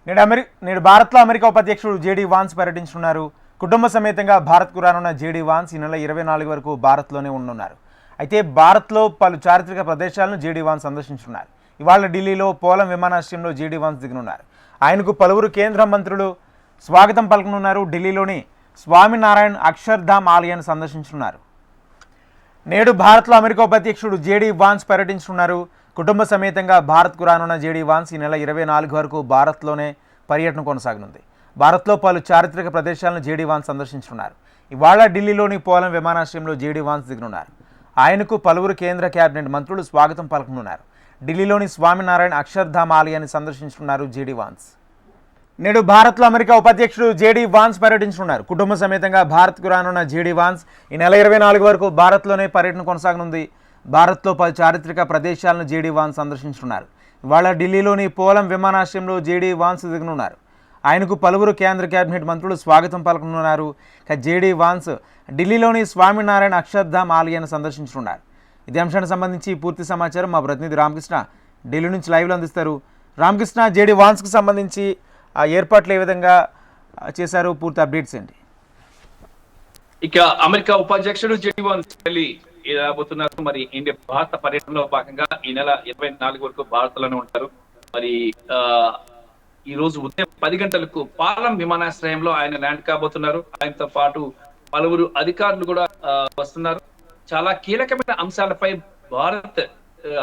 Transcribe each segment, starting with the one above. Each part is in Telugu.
నేడు భారత్లో అమెరికా ఉపాధ్యక్షుడు జేడీ వాన్స్ పర్యటించనున్నారు. కుటుంబ సమేతంగా భారత్కు రానున్న జేడీ వాన్స్ ఈ నెల 24 వరకు భారత్లోనే ఉండనున్నారు. అయితే భారత్లో పలు చారిత్రక ప్రదేశాలను జేడీ వాన్స్ సందర్శించనున్నారు. ఇవాళ ఢిల్లీలో పోలం విమానాశ్రయంలో జేడీ వాన్స్ దిగనున్నారు. ఆయనకు పలువురు కేంద్ర మంత్రులు స్వాగతం పలకనున్నారు. ఢిల్లీలోని స్వామినారాయణ్ అక్షర్ధామ్ ఆలయాన్ని సందర్శించనున్నారు. నేడు భారత్లో అమెరికా ఉపాధ్యక్షుడు జేడీ వాన్స్ పర్యటించనున్నారు. కుటుంబ సమేతంగా భారత్కు రానున్న జేడీ వాన్స్ ఈ నెల 24 వరకు భారత్లోనే పర్యటన కొనసాగనుంది. భారత్లో పలు చారిత్రక ప్రదేశాలను జేడీ వాన్స్ సందర్శించనున్నారు. ఇవాళ ఢిల్లీలోని పోలం విమానాశ్రయంలో జేడీ వాన్స్ దిగనున్నారు. ఆయనకు పలువురు కేంద్ర కేబినెట్ మంత్రులు స్వాగతం పలకనున్నారు. ఢిల్లీలోని స్వామినారాయణ్ అక్షర్ధామ్ ఆలయాన్ని సందర్శించనున్నారు జేడీ వాన్స్. నేడు భారత్లో అమెరికా ఉపాధ్యక్షుడు జేడీ వాన్స్ పర్యటించనున్నారు. కుటుంబ సమేతంగా భారత్కు రానున్న జేడీ వాన్స్ ఈ నెల 24 వరకు భారత్లోనే పర్యటన కొనసాగనుంది. భారత్లో పలు చారిత్రక ప్రదేశాలను జేడీ వాన్స్ సందర్శించనున్నారు. ఇవాళ ఢిల్లీలోని పోలం విమానాశ్రయంలో జేడీ వాన్స్ దిగనున్నారు. ఆయనకు పలువురు కేంద్ర కేబినెట్ మంత్రులు స్వాగతం పలకనున్నారు. జేడీ వాన్స్ ఢిల్లీలోని స్వామినారాయణ అక్షర్ధామ్ ఆలయాన్ని సందర్శించనున్నారు. ఇదే అంశానికి సంబంధించి పూర్తి సమాచారం మా ప్రతినిధి రామకృష్ణ ఢిల్లీ నుంచి లైవ్లో అందిస్తారు. రామకృష్ణ, జేడీ వాన్స్కి సంబంధించి ఆ ఏర్పాట్లు ఏ విధంగా చేశారు, పూర్తి అప్డేట్స్ ఏంటి? ఇక అమెరికా ఉపాధ్యక్షుడు జేడీ వాన్స్ ఢిల్లీ రాబోతున్నారు. మరి ఇండియా భారత పర్యటనలో భాగంగా ఈ నెల 24 వరకు భారత్ లోనే ఉంటారు. మరి ఈ రోజు ఉదయం 10 గంటలకు పాలం విమానాశ్రయంలో ఆయన ల్యాండ్ కాబోతున్నారు. ఆయనతో పాటు పలువురు అధికారులు కూడా వస్తున్నారు. చాలా కీలకమైన అంశాలపై భారత్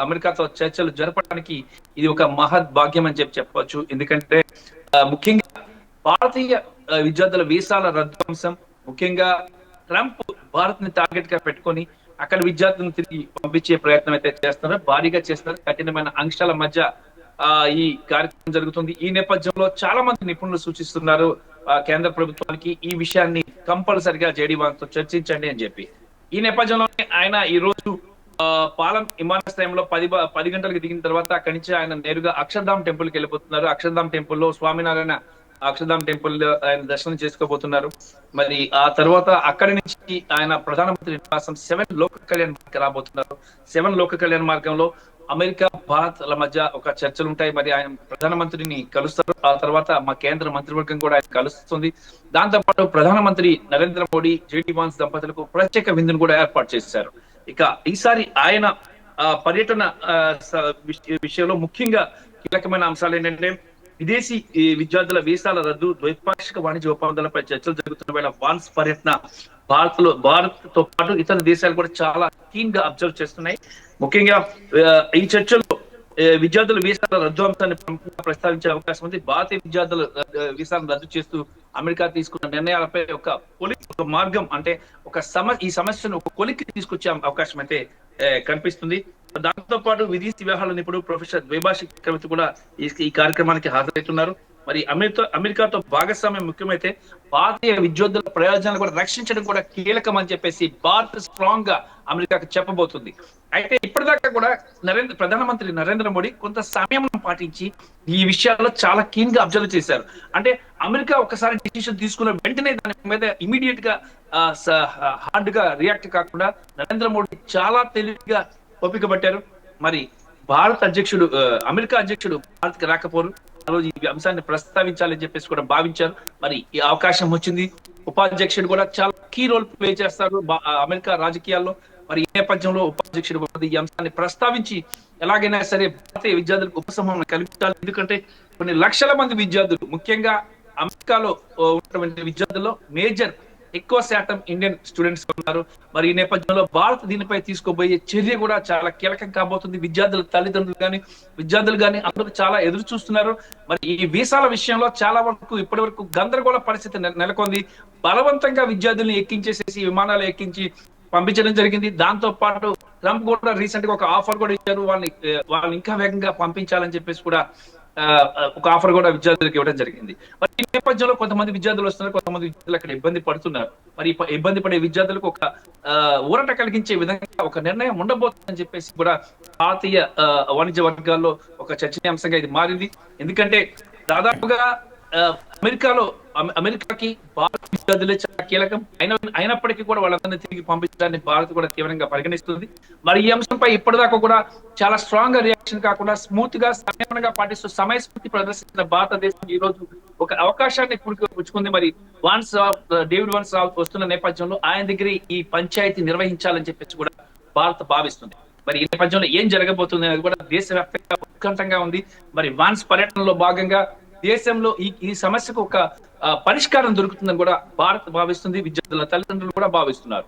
అమెరికాతో చర్చలు జరపడానికి ఇది ఒక మహత్ భాగ్యం అని చెప్పవచ్చు. ఎందుకంటే ముఖ్యంగా భారతీయ విద్యార్థుల వీసాల రద్దు అంశం, ముఖ్యంగా ట్రంప్ భారత్ ని టార్గెట్ గా పెట్టుకొని అక్కడ విద్యార్థులను తిరిగి పంపించే ప్రయత్నం అయితే చేస్తున్నారు, భారీగా చేస్తున్నారు. కఠినమైన ఆంక్షల మధ్య ఈ కార్యక్రమం జరుగుతుంది. ఈ నేపథ్యంలో చాలా మంది నిపుణులు సూచిస్తున్నారు కేంద్ర ప్రభుత్వానికి ఈ విషయాన్ని కంపల్సరిగా జేడీ వాన్స్ తో చర్చించండి అని చెప్పి. ఈ నేపథ్యంలోనే ఆయన ఈ రోజు పాలం విమానాశ్రయంలో 10 గంటలకు దిగిన తర్వాత అక్కడి నుంచి ఆయన నేరుగా అక్షర్ధామ్ టెంపుల్ కి వెళ్ళిపోతున్నారు. అక్షర్ధామ్ టెంపుల్ లో స్వామినారాయణ అక్షర్ధామ్ టెంపుల్ ఆయన దర్శనం చేసుకోబోతున్నారు. మరి ఆ తర్వాత అక్కడి నుంచి ఆయన ప్రధానమంత్రి నివాసం 7 లోక కళ్యాణ్ మార్గం రాబోతున్నారు. 7 లోక కళ్యాణ్ మార్గంలో అమెరికా భారత్ ల మధ్య ఒక చర్చలు ఉంటాయి. మరి ఆయన ప్రధానమంత్రిని కలుస్తారు. ఆ తర్వాత మా కేంద్ర మంత్రివర్గం కూడా ఆయన కలుస్తుంది. దాంతో పాటు ప్రధానమంత్రి నరేంద్ర మోడీ జేడీ వాన్స్ దంపతులకు ప్రత్యేక విందును కూడా ఏర్పాటు చేశారు. ఇక ఈసారి ఆయన పర్యటన విషయంలో ముఖ్యంగా కీలకమైన అంశాలు ఏంటంటే విదేశీ విద్యార్థుల వీసాల రద్దు, ద్వైపాక్షిక వాణిజ్య ఒప్పందాలపై చర్చలు జరుగుతున్న వేళ వాన్స్ పర్యటన భారత్ తో పాటు ఇతర దేశాలు కూడా చాలా కీన్ గా అబ్జర్వ్ చేస్తున్నాయి. ముఖ్యంగా ఈ చర్చల్లో విద్యార్థుల వీసాల రద్దు అంశాన్ని ప్రస్తావించే అవకాశం ఉంది. భారతీయ విద్యార్థుల వీసాలను రద్దు చేస్తూ అమెరికా తీసుకున్న నిర్ణయాలపై ఒక మార్గం అంటే ఈ సమస్యను ఒక కొలిక్కి తీసుకొచ్చే అవకాశం అయితే కనిపిస్తుంది. దాంతో పాటు విదేశీ వ్యవహారాల నిపుణుడు ప్రొఫెసర్ ద్వైభాషిక చక్రవర్తి కూడా ఈ కార్యక్రమానికి హాజరవుతున్నారు. మరి అమెరికాతో భాగస్వామ్యం ముఖ్యమైతే భారతీయ విద్యార్థుల ప్రయోజనాలు కూడా రక్షించడం కూడా కీలకం అని చెప్పేసి భారత్ స్ట్రాంగ్ గా అమెరికాకు చెప్పబోతుంది. అయితే ఇప్పటిదాకా కూడా ప్రధానమంత్రి నరేంద్ర మోడీ కొంత సమయం పాటించి ఈ విషయాల్లో చాలా కీన్ గా అబ్జర్వ్ చేశారు. అంటే అమెరికా ఒకసారి డిసిషన్ తీసుకున్న వెంటనే దాని మీద ఇమీడియట్ గా హార్డ్ గా రియాక్ట్ కాకుండా నరేంద్ర మోడీ చాలా తెలివిగా ఓపిక పట్టారు. మరి అమెరికా అధ్యక్షుడు భారత్ కి రాకపోరు, ఆ రోజు ఈ అంశాన్ని ప్రస్తావించాలని చెప్పేసి కూడా భావించారు. మరి ఈ అవకాశం వచ్చింది. ఉపాధ్యక్షుడు కూడా చాలా కీ రోల్ ప్లే చేస్తారు అమెరికా రాజకీయాల్లో. మరి ఈ నేపథ్యంలో ఉపాధ్యక్షుడు ఈ అంశాన్ని ప్రస్తావించి ఎలాగైనా సరే భారతీయ విద్యార్థులకు ఉపశమనం కల్పించాలి. ఎందుకంటే కొన్ని లక్షల మంది విద్యార్థులు, ముఖ్యంగా అమెరికాలో ఉన్నటువంటి విద్యార్థుల్లో ఎక్కువ శాతం ఇండియన్ స్టూడెంట్స్ ఉన్నారు. మరి ఈ నేపథ్యంలో భారత్ దీనిపై తీసుకోబోయే చర్య కూడా చాలా కీలకం కాబోతుంది. విద్యార్థుల విద్యార్థులు కానీ అందరూ చాలా ఎదురు చూస్తున్నారు. మరి ఈ వీసాల విషయంలో చాలా వరకు ఇప్పటి వరకు గందరగోళ పరిస్థితి నెలకొంది. బలవంతంగా విద్యార్థుల్ని ఎక్కించేసేసి విమానాలు ఎక్కించి పంపించడం జరిగింది. దాంతో పాటు ట్రంప్ కూడా రీసెంట్ గా ఒక ఆఫర్ కూడా ఇచ్చారు, వాళ్ళని ఇంకా వేగంగా పంపించాలని చెప్పేసి కూడా ఒక ఆఫర్ కూడా విద్యార్థులకు ఇవ్వడం జరిగింది. మరి ఈ నేపథ్యంలో కొంతమంది విద్యార్థులు వస్తున్నారు, కొంతమంది విద్యార్థులు అక్కడ ఇబ్బంది పడుతున్నారు. మరి ఇబ్బంది పడే విద్యార్థులకు ఒక ఊరట కలిగించే విధంగా ఒక నిర్ణయం ఉండబోతుందని చెప్పేసి కూడా భారతీయ వాణిజ్య వర్గాల్లో ఒక చర్చనీయాంశంగా ఇది మారింది. ఎందుకంటే దాదాపుగా అమెరికాలో అమెరికాకి భారత విద్యార్థులే చాలా కీలకం అయినప్పటికీ కూడా వాళ్ళందరినీ తిరిగి పంపించడాన్ని భారత్ కూడా తీవ్రంగా పరిగణిస్తుంది. మరి ఈ అంశంపై ఇప్పటిదాకా కూడా చాలా స్ట్రాంగ్ గా రియాక్షన్ కాకుండా స్మూత్ గా సంయమనంగా పాటిస్తూ సమయస్ఫూర్తి ప్రదర్శించిన భారతదేశం ఈ రోజు ఒక అవకాశాన్ని పుచ్చుకుంది. మరి డేవిడ్ వాన్స్ వస్తున్న నేపథ్యంలో ఆయన దగ్గర ఈ పంచాయతీ నిర్వహించాలని చెప్పేసి కూడా భారత్ భావిస్తుంది. మరి ఈ నేపథ్యంలో ఏం జరగబోతుంది అనేది కూడా దేశవ్యాప్తంగా ఉత్కంఠంగా ఉంది. మరి వాన్స్ పర్యటనలో భాగంగా దేశంలో ఈ సమస్యకు ఒక పరిష్కారం దొరుకుతుందని కూడా భారత్ భావిస్తుంది, విద్యార్థుల తల్లిదండ్రులు కూడా భావిస్తున్నారు.